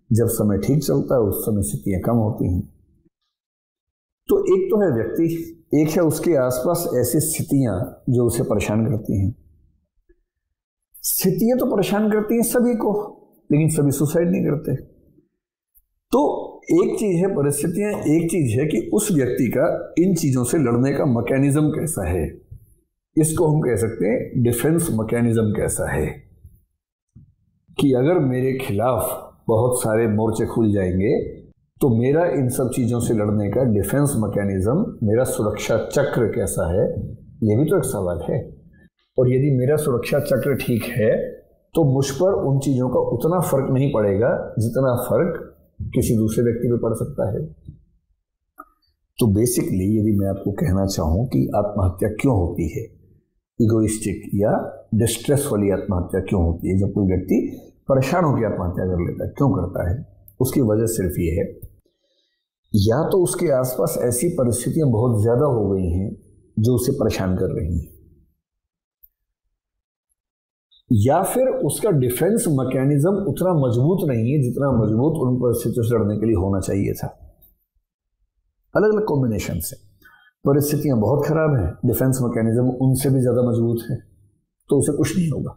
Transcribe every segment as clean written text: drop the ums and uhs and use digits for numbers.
जब समय ठीक चलता है उस समय स्थितियां कम होती हैं। तो एक तो है व्यक्ति, एक है उसके आसपास ऐसी स्थितियां जो उसे परेशान करती हैं। स्थितियां तो परेशान करती हैं सभी को, लेकिन सभी सुसाइड नहीं करते। तो एक चीज है परिस्थितियां, एक चीज है कि उस व्यक्ति का इन चीजों से लड़ने का मैकेनिज्म कैसा है। इसको हम कह सकते हैं डिफेंस मैकेनिज्म कैसा है, कि अगर मेरे खिलाफ बहुत सारे मोर्चे खुल जाएंगे तो मेरा इन सब चीजों से लड़ने का डिफेंस मैकेनिज्म, मेरा सुरक्षा चक्र कैसा है, यह भी तो एक सवाल है। और यदि मेरा सुरक्षा चक्र ठीक है तो मुझ पर उन चीजों का उतना फर्क नहीं पड़ेगा जितना फर्क किसी दूसरे व्यक्ति पे पड़ सकता है। तो बेसिकली यदि मैं आपको कहना चाहूं कि आत्महत्या क्यों होती है, इगोइस्टिक या डिस्ट्रेस वाली आत्महत्या क्यों होती है, जब कोई व्यक्ति परेशान होकर आत्महत्या कर लेता है, क्यों करता है, उसकी वजह सिर्फ ये है, या तो उसके आसपास ऐसी परिस्थितियां बहुत ज्यादा हो गई हैं जो उसे परेशान कर रही हैं, या फिर उसका डिफेंस मैकेनिज्म उतना मजबूत नहीं है जितना मजबूत उन परिस्थितियों से लड़ने के लिए होना चाहिए था। अलग अलग कॉम्बिनेशन से परिस्थितियां बहुत खराब हैं, डिफेंस मैकेनिज्म उनसे भी ज्यादा मजबूत है, तो उसे कुछ नहीं होगा।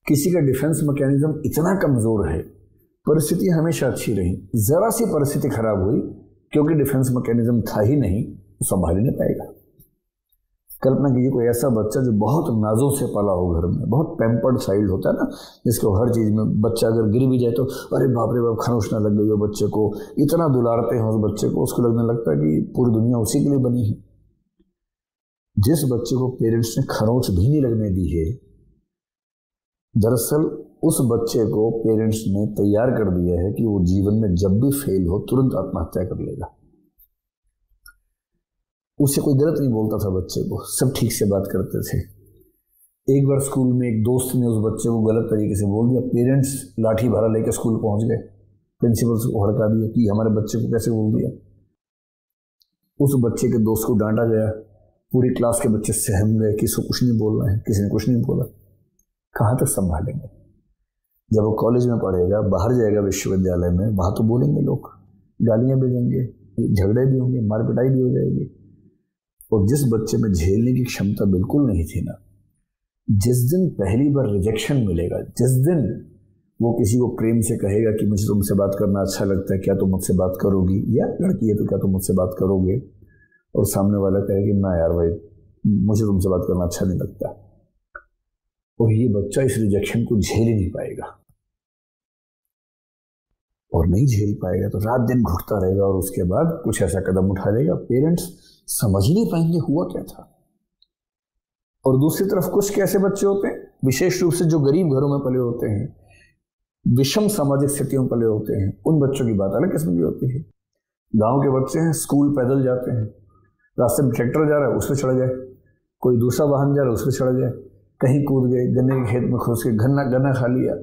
किसी का डिफेंस मैकेनिज्म इतना कमजोर है, परिस्थिति हमेशा अच्छी रही, जरा सी परिस्थिति खराब हुई, क्योंकि डिफेंस मैकेनिज्म था ही नहीं, तो संभाल ही नहीं पाएगा। कल्पना कीजिए कोई ऐसा बच्चा जो बहुत नाजों से पला हो, घर में बहुत पैम्पर्ड चाइल्ड होता है ना, जिसको हर चीज में, बच्चा अगर गिर भी जाए तो अरे बाप रे बाप खरोंच ना लग गई हो बच्चे को, इतना दुलारते हैं उस बच्चे को, उसको लगने लगता है कि पूरी दुनिया उसी के लिए बनी है। जिस बच्चे को पेरेंट्स ने खरोंच भी नहीं लगने दी है, दरअसल उस बच्चे को पेरेंट्स ने तैयार कर दिया है कि वो जीवन में जब भी फेल हो तुरंत आत्महत्या कर लेगा। उससे कोई गलत नहीं बोलता था बच्चे को, सब ठीक से बात करते थे। एक बार स्कूल में एक दोस्त ने उस बच्चे को गलत तरीके से बोल दिया, पेरेंट्स लाठी भाला लेकर स्कूल पहुंच गए, प्रिंसिपल को हड़का दिया कि हमारे बच्चे को कैसे बोल दिया। उस बच्चे के दोस्त को डांटा गया, पूरी क्लास के बच्चे सहम गए कि इसको कुछ नहीं बोल रहे हैं, किसी ने कुछ नहीं बोला। कहाँ तक संभालेंगे? जब वो कॉलेज में पढ़ेगा, बाहर जाएगा विश्वविद्यालय में, वहां तो बोलेंगे लोग, गालियां भी देंगे, झगड़े भी होंगे, मार पिटाई भी हो जाएगी। और जिस बच्चे में झेलने की क्षमता बिल्कुल नहीं थी ना, जिस दिन पहली बार रिजेक्शन मिलेगा, जिस दिन वो किसी को प्रेम से कहेगा कि मुझे तुमसे बात करना अच्छा लगता है, क्या तुम मुझसे बात करोगी, या लड़की है तो क्या तुम मुझसे बात करोगे, और सामने वाला कहेगा ना यार भाई मुझे तुमसे बात करना अच्छा नहीं लगता, और ये बच्चा इस रिजेक्शन को झेल ही नहीं पाएगा, और नहीं झेल पाएगा तो रात दिन घुटता रहेगा, और उसके बाद कुछ ऐसा कदम उठा लेगा, पेरेंट्स समझ नहीं पाएंगे हुआ क्या था। और दूसरी तरफ कुछ कैसे बच्चे होते हैं, विशेष रूप से जो गरीब घरों में पले होते हैं, विषम सामाजिक स्थितियों में पले होते हैं, उन बच्चों की बात अलग किस्म की होती है। गांव के बच्चे हैं, स्कूल पैदल जाते हैं, रास्ते में ट्रैक्टर जा रहा है उस पर चढ़ जाए, कोई दूसरा वाहन जा रहा है उस पर चढ़ जाए, कहीं कूद गए, गन्ने के खेत में घुस के गन्ना खा लिया,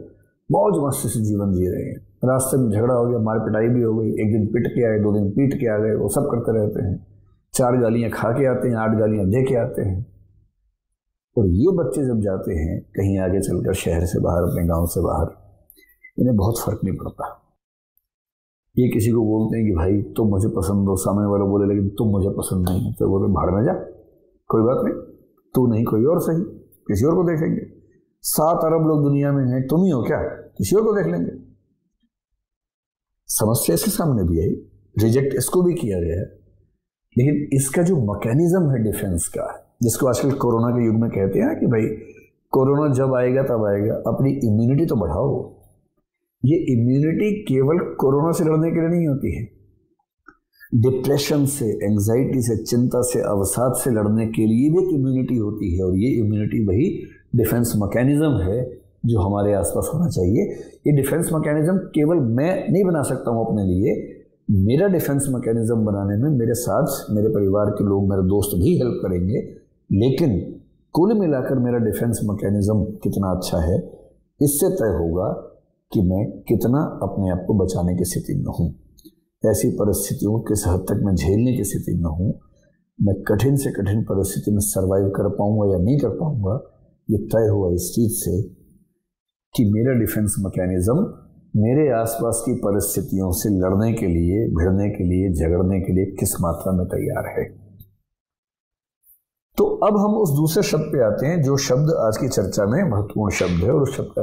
मौज मस्ती से जीवन जी रहे हैं। रास्ते में झगड़ा हो गया, मार पिटाई भी हो गई, एक दिन पिट के आए, 2 दिन पीट के आ गए, वो सब करते रहते हैं। 4 गालियां खा के आते हैं, 8 गालियां दे के आते हैं। और ये बच्चे जब जाते हैं कहीं आगे चलकर शहर से बाहर, अपने गांव से बाहर, इन्हें बहुत फर्क नहीं पड़ता। ये किसी को बोलते हैं कि भाई तुम मुझे पसंद हो, सामने वाला बोले लेकिन तुम मुझे पसंद नहीं, तो बोले भाड़ में जा, कोई बात नहीं, तू नहीं कोई और सही, किसी और को देखेंगे। 7 अरब लोग दुनिया में हैं, तुम ही हो क्या, किसी और को देख लेंगे। समस्या इसके सामने भी आई, रिजेक्ट इसको भी किया गया है, लेकिन इसका जो मैकेनिज्म है डिफेंस का, जिसको आजकल कोरोना के युग में कहते हैं कि भाई कोरोना जब आएगा तब आएगा, अपनी इम्यूनिटी तो बढ़ाओ। ये इम्यूनिटी केवल कोरोना से लड़ने के लिए नहीं होती है, डिप्रेशन से, एंजाइटी से, चिंता से, अवसाद से लड़ने के लिए भी एक इम्यूनिटी होती है। और ये इम्यूनिटी वही डिफेंस मैकेनिज्म है जो हमारे आसपास होना चाहिए। ये डिफेंस मैकेनिज्म केवल मैं नहीं बना सकता हूँ अपने लिए, मेरा डिफेंस मैकेनिज्म बनाने में मेरे साथ मेरे परिवार के लोग, मेरे दोस्त भी हेल्प करेंगे। लेकिन कुल मिलाकर मेरा डिफेंस मैकेनिज्म कितना अच्छा है, इससे तय होगा कि मैं कितना अपने आप को बचाने की स्थिति में हूँ, ऐसी परिस्थितियों किस हद तक मैं झेलने की स्थिति में हूँ, मैं कठिन से कठिन परिस्थिति में सर्वाइव कर पाऊंगा या नहीं कर पाऊंगा। ये तय हुआ इस चीज से कि मेरा डिफेंस मैकेनिज्म मेरे आसपास की परिस्थितियों से लड़ने के लिए, भिड़ने के लिए, झगड़ने के लिए किस मात्रा में तैयार है। तो अब हम उस दूसरे शब्द पे आते हैं जो शब्द आज की चर्चा में महत्वपूर्ण शब्द है, और उस शब्द का